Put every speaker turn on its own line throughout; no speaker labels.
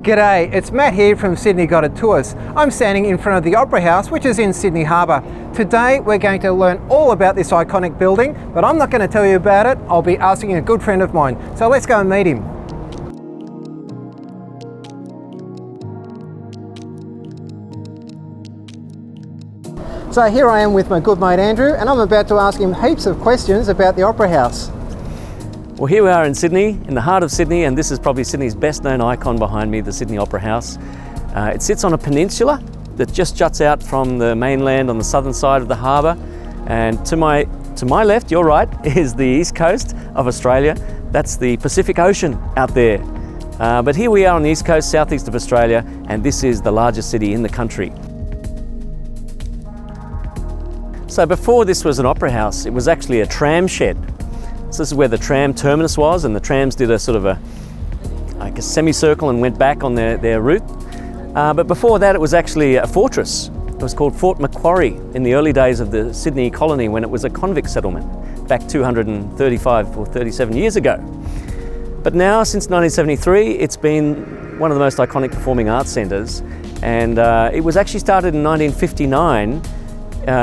G'day, it's Matt here from Sydney Guided Tours. I'm standing in front of the Opera House, which is in Sydney Harbour. Today we're going to learn all about this iconic building, but I'm not going to tell you about it. I'll be asking a good friend of mine. So let's go and meet him. So here I am with my good mate Andrew, and I'm about to ask him heaps of questions about the Opera House.
Well, here we are in Sydney, in the heart of Sydney, and this is probably Sydney's best known icon behind me, the Sydney Opera House. It sits on a peninsula that just juts out from the mainland on the southern side of the harbour, and to my left, your right, is the east coast of Australia. That's the Pacific Ocean out there. But here we are on the east coast, southeast of Australia, and this is the largest city in the country. So before this was an opera house, it was actually a tram shed. So this is where the tram terminus was, and the trams did a sort of a semicircle and went back on their route. But before that, it was actually a fortress. It was called Fort Macquarie in the early days of the Sydney colony, when it was a convict settlement back 235 or 37 years ago. But now, since 1973, it's been one of the most iconic performing arts centres, and it was actually started in 1959.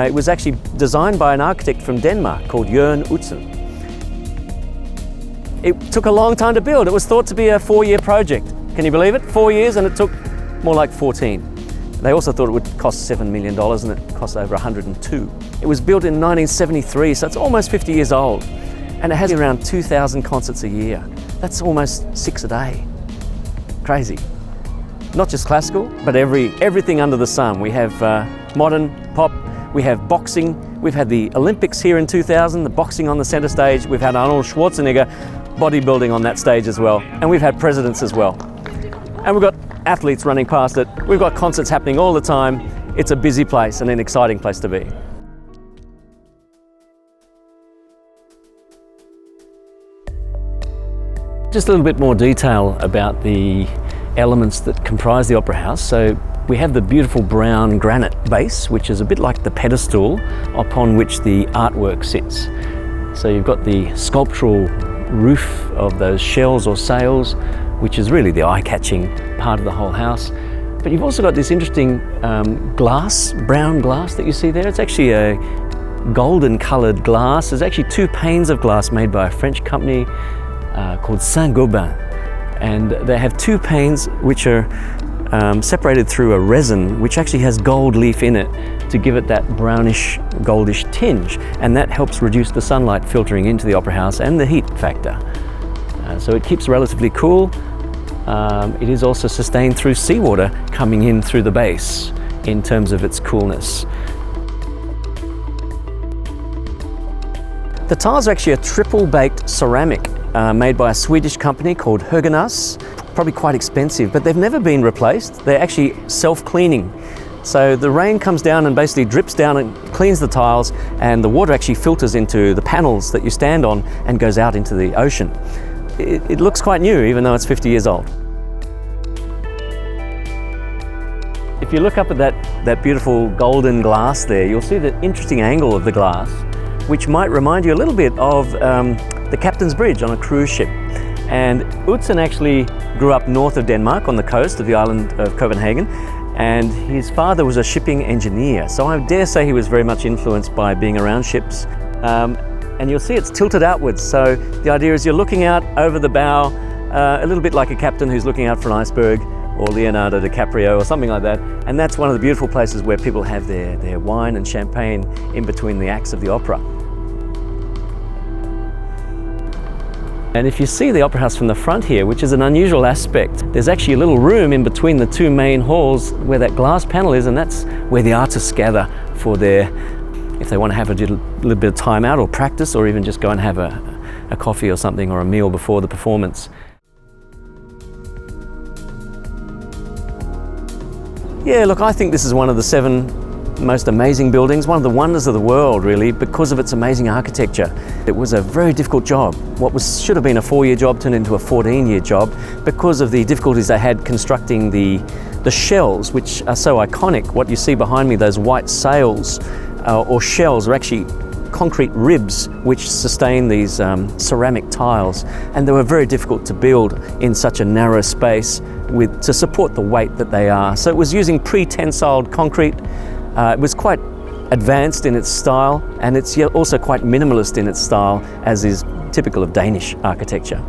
It was actually designed by an architect from Denmark called Jørn Utzon. It took a long time to build. It was thought to be a 4-year project. Can you believe it? 4 years, and it took more like 14. They also thought it would cost $7 million, and it cost over 102. It was built in 1973, so it's almost 50 years old. And it has around 2,000 concerts a year. That's almost 6 a day. Crazy. Not just classical, but everything under the sun. We have modern, pop, we have boxing. We've had the Olympics here in 2000, the boxing on the centre stage. We've had Arnold Schwarzenegger bodybuilding on that stage as well. And we've had presidents as well. And we've got athletes running past it. We've got concerts happening all the time. It's a busy place and an exciting place to be. Just a little bit more detail about the elements that comprise the Opera House. So we have the beautiful brown granite base, which is a bit like the pedestal upon which the artwork sits. So you've got the sculptural roof of those shells or sails, which is really the eye-catching part of the whole house. But you've also got this interesting glass, brown glass that you see there. It's actually a golden coloured glass. There's actually 2 panes of glass made by a French company called Saint-Gobain. And they have 2 panes which are separated through a resin which actually has gold leaf in it to give it that brownish, goldish tinge, and that helps reduce the sunlight filtering into the Opera House and the heat factor. So it keeps relatively cool. It is also sustained through seawater coming in through the base in terms of its coolness. The tiles are actually a triple baked ceramic made by a Swedish company called Höganäs. Probably quite expensive, but they've never been replaced. They're actually self-cleaning. So the rain comes down and basically drips down and cleans the tiles, and the water actually filters into the panels that you stand on and goes out into the ocean. It looks quite new, even though it's 50 years old. If you look up at that beautiful golden glass there, you'll see the interesting angle of the glass, which might remind you a little bit of the Captain's Bridge on a cruise ship. And Utzon actually grew up north of Denmark on the coast of the island of Copenhagen, and his father was a shipping engineer. So I dare say he was very much influenced by being around ships. And you'll see it's tilted outwards. So the idea is you're looking out over the bow, a little bit like a captain who's looking out for an iceberg, or Leonardo DiCaprio or something like that. And that's one of the beautiful places where people have their wine and champagne in between the acts of the opera. And if you see the Opera House from the front here, which is an unusual aspect, there's actually a little room in between the 2 main halls where that glass panel is, and that's where the artists gather for if they want to have a little bit of time out or practice, or even just go and have a coffee or something, or a meal before the performance. Yeah, look, I think this is one of the 7 most amazing buildings, one of the wonders of the world, really, because of its amazing architecture. It was a very difficult job. What should have been a 4-year job turned into a 14-year job because of the difficulties they had constructing the shells, which are so iconic. What you see behind me, those white sails or shells, are actually concrete ribs which sustain these ceramic tiles, and they were very difficult to build in such a narrow space to support the weight that they are. So it was using pre-tensiled concrete. It was quite advanced in its style, and it's also quite minimalist in its style, as is typical of Danish architecture.